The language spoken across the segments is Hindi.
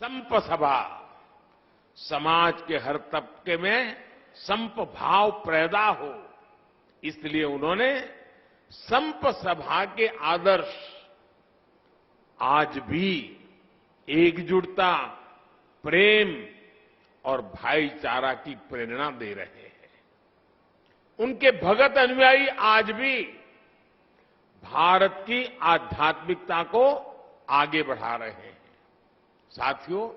संप सभा समाज के हर तबके में संप भाव पैदा हो, इसलिए उन्होंने संप सभा के आदर्श आज भी एकजुटता, प्रेम और भाईचारा की प्रेरणा दे रहे हैं। उनके भगत अनुयायी आज भी भारत की आध्यात्मिकता को आगे बढ़ा रहे हैं। साथियों,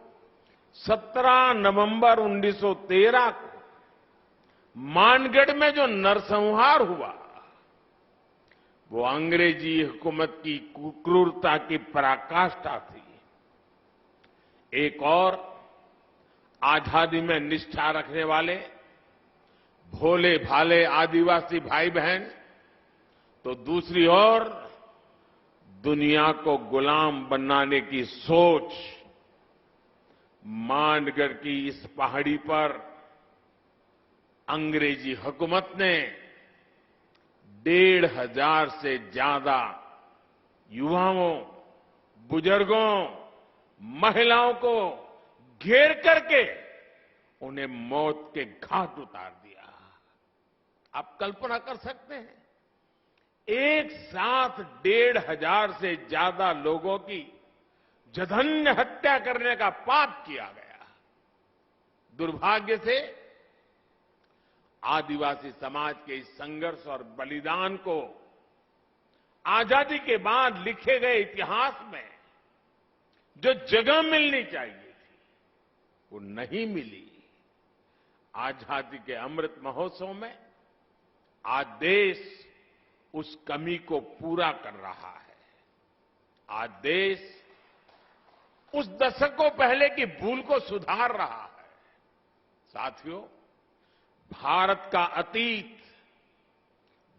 17 नवंबर 1913 को मानगढ़ में जो नरसंहार हुआ, वो अंग्रेजी हुकूमत की क्रूरता की पराकाष्ठा थी। एक और आजादी में निष्ठा रखने वाले भोले भाले आदिवासी भाई बहन, तो दूसरी ओर दुनिया को गुलाम बनाने की सोच। मानगढ़ की इस पहाड़ी पर अंग्रेजी हुकूमत ने 1,500 से ज्यादा युवाओं, बुजुर्गों, महिलाओं को घेर करके उन्हें मौत के घाट उतार दिया। आप कल्पना कर सकते हैं, एक साथ 1,500 से ज्यादा लोगों की जघन्य हत्या करने का पाप किया गया। दुर्भाग्य से आदिवासी समाज के इस संघर्ष और बलिदान को आजादी के बाद लिखे गए इतिहास में जो जगह मिलनी चाहिए थी, वो नहीं मिली। आजादी के अमृत महोत्सव में आज देश उस कमी को पूरा कर रहा है। आज देश उस दशकों पहले की भूल को सुधार रहा है। साथियों, भारत का अतीत,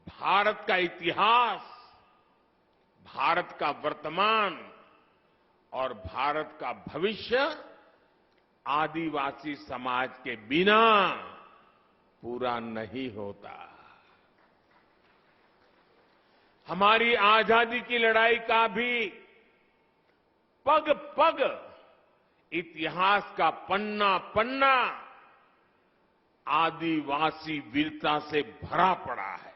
भारत का इतिहास, भारत का वर्तमान और भारत का भविष्य आदिवासी समाज के बिना पूरा नहीं होता। हमारी आजादी की लड़ाई का भी पग पग इतिहास का पन्ना पन्ना आदिवासी वीरता से भरा पड़ा है।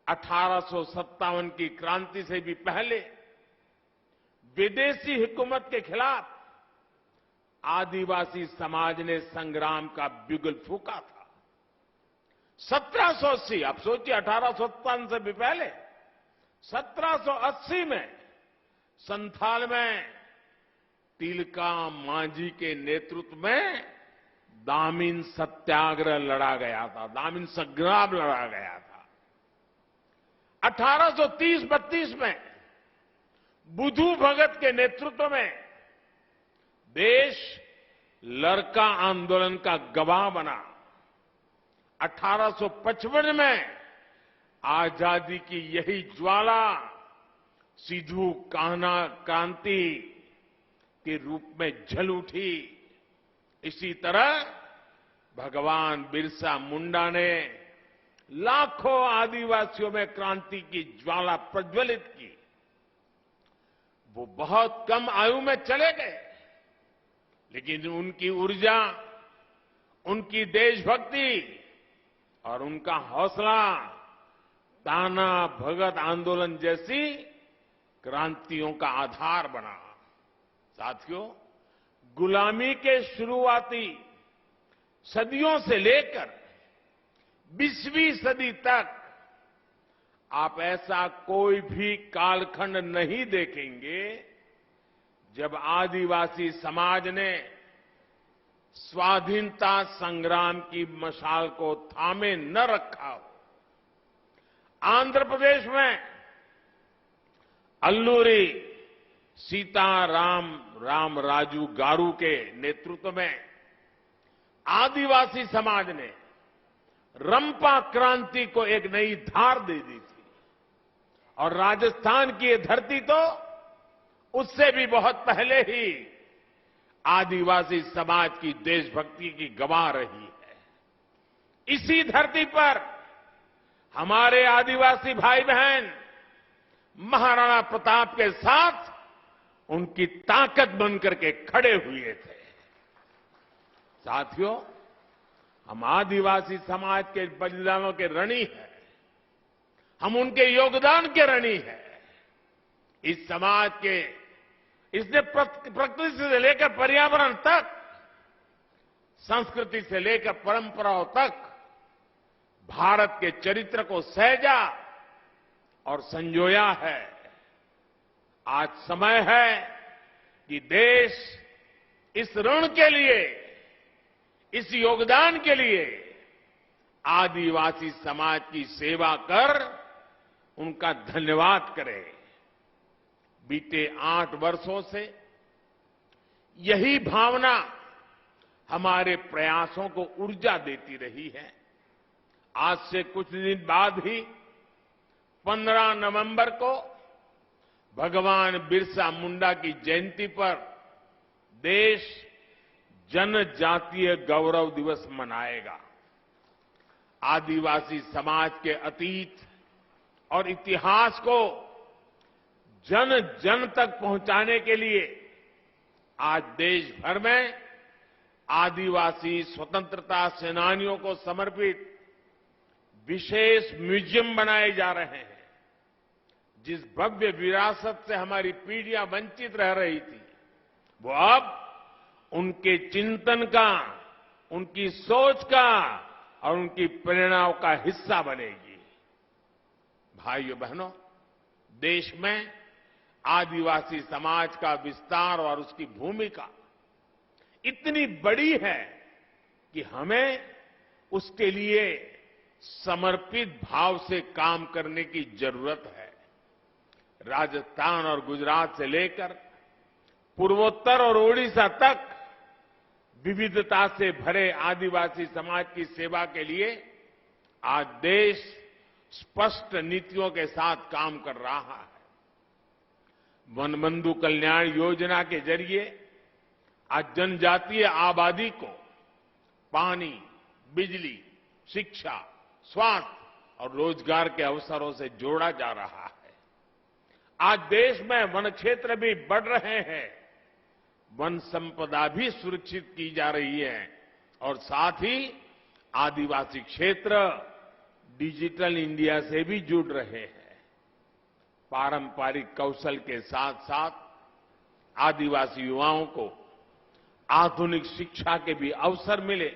1857 की क्रांति से भी पहले विदेशी हुकूमत के खिलाफ आदिवासी समाज ने संग्राम का बिगुल फूंका था। 1780, आप सोचिए, 1857 से भी पहले 1780 में संथाल में तिलका मांझी के नेतृत्व में दामिन सत्याग्रह लड़ा गया था, दामिन संग्राम लड़ा गया था। 1830-32 में बुधू भगत के नेतृत्व में देश लरका आंदोलन का गवाह बना। 1855 में आजादी की यही ज्वाला सिद्धू कान्हा क्रांति के रूप में जल उठी। इसी तरह भगवान बिरसा मुंडा ने लाखों आदिवासियों में क्रांति की ज्वाला प्रज्वलित की। वो बहुत कम आयु में चले गए, लेकिन उनकी ऊर्जा, उनकी देशभक्ति और उनका हौसला ताना भगत आंदोलन जैसी क्रांतियों का आधार बना। साथियों, गुलामी के शुरुआती सदियों से लेकर 20वीं सदी तक आप ऐसा कोई भी कालखंड नहीं देखेंगे जब आदिवासी समाज ने स्वाधीनता संग्राम की मशाल को थामे न रखा हो। आंध्र प्रदेश में अल्लूरी सीताराम राजू गारू के नेतृत्व में आदिवासी समाज ने रंपा क्रांति को एक नई धार दे दी थी, और राजस्थान की ये धरती तो उससे भी बहुत पहले ही आदिवासी समाज की देशभक्ति की गवाह रही है। इसी धरती पर हमारे आदिवासी भाई बहन महाराणा प्रताप के साथ उनकी ताकत बनकर के खड़े हुए थे। साथियों, हम आदिवासी समाज के बलिदानों के ऋणी हैं, हम उनके योगदान के ऋणी हैं। इस समाज के इसने प्रकृति से लेकर पर्यावरण तक, संस्कृति से लेकर परंपराओं तक भारत के चरित्र को सहेजा और संजोया है। आज समय है कि देश इस ऋण के लिए, इस योगदान के लिए आदिवासी समाज की सेवा कर उनका धन्यवाद करे। बीते 8 वर्षों से यही भावना हमारे प्रयासों को ऊर्जा देती रही है। आज से कुछ दिन बाद ही 15 नवंबर को भगवान बिरसा मुंडा की जयंती पर देश जनजातीय गौरव दिवस मनाएगा। आदिवासी समाज के अतीत और इतिहास को जन जन तक पहुंचाने के लिए आज देश भर में आदिवासी स्वतंत्रता सेनानियों को समर्पित विशेष म्यूजियम बनाए जा रहे हैं। जिस भव्य विरासत से हमारी पीढ़ियां वंचित रह रही थी, वो अब उनके चिंतन का, उनकी सोच का और उनकी प्रेरणाओं का हिस्सा बनेगी। भाइयों बहनों, देश में आदिवासी समाज का विस्तार और उसकी भूमिका इतनी बड़ी है कि हमें उसके लिए समर्पित भाव से काम करने की जरूरत है। राजस्थान और गुजरात से लेकर पूर्वोत्तर और ओडिशा तक विविधता से भरे आदिवासी समाज की सेवा के लिए आज देश स्पष्ट नीतियों के साथ काम कर रहा है। वनबंधु कल्याण योजना के जरिए आज जनजातीय आबादी को पानी, बिजली, शिक्षा, स्वास्थ्य और रोजगार के अवसरों से जोड़ा जा रहा है। आज देश में वन क्षेत्र भी बढ़ रहे हैं, वन संपदा भी सुरक्षित की जा रही है और साथ ही आदिवासी क्षेत्र डिजिटल इंडिया से भी जुड़ रहे हैं। पारंपरिक कौशल के साथ साथ आदिवासी युवाओं को आधुनिक शिक्षा के भी अवसर मिले,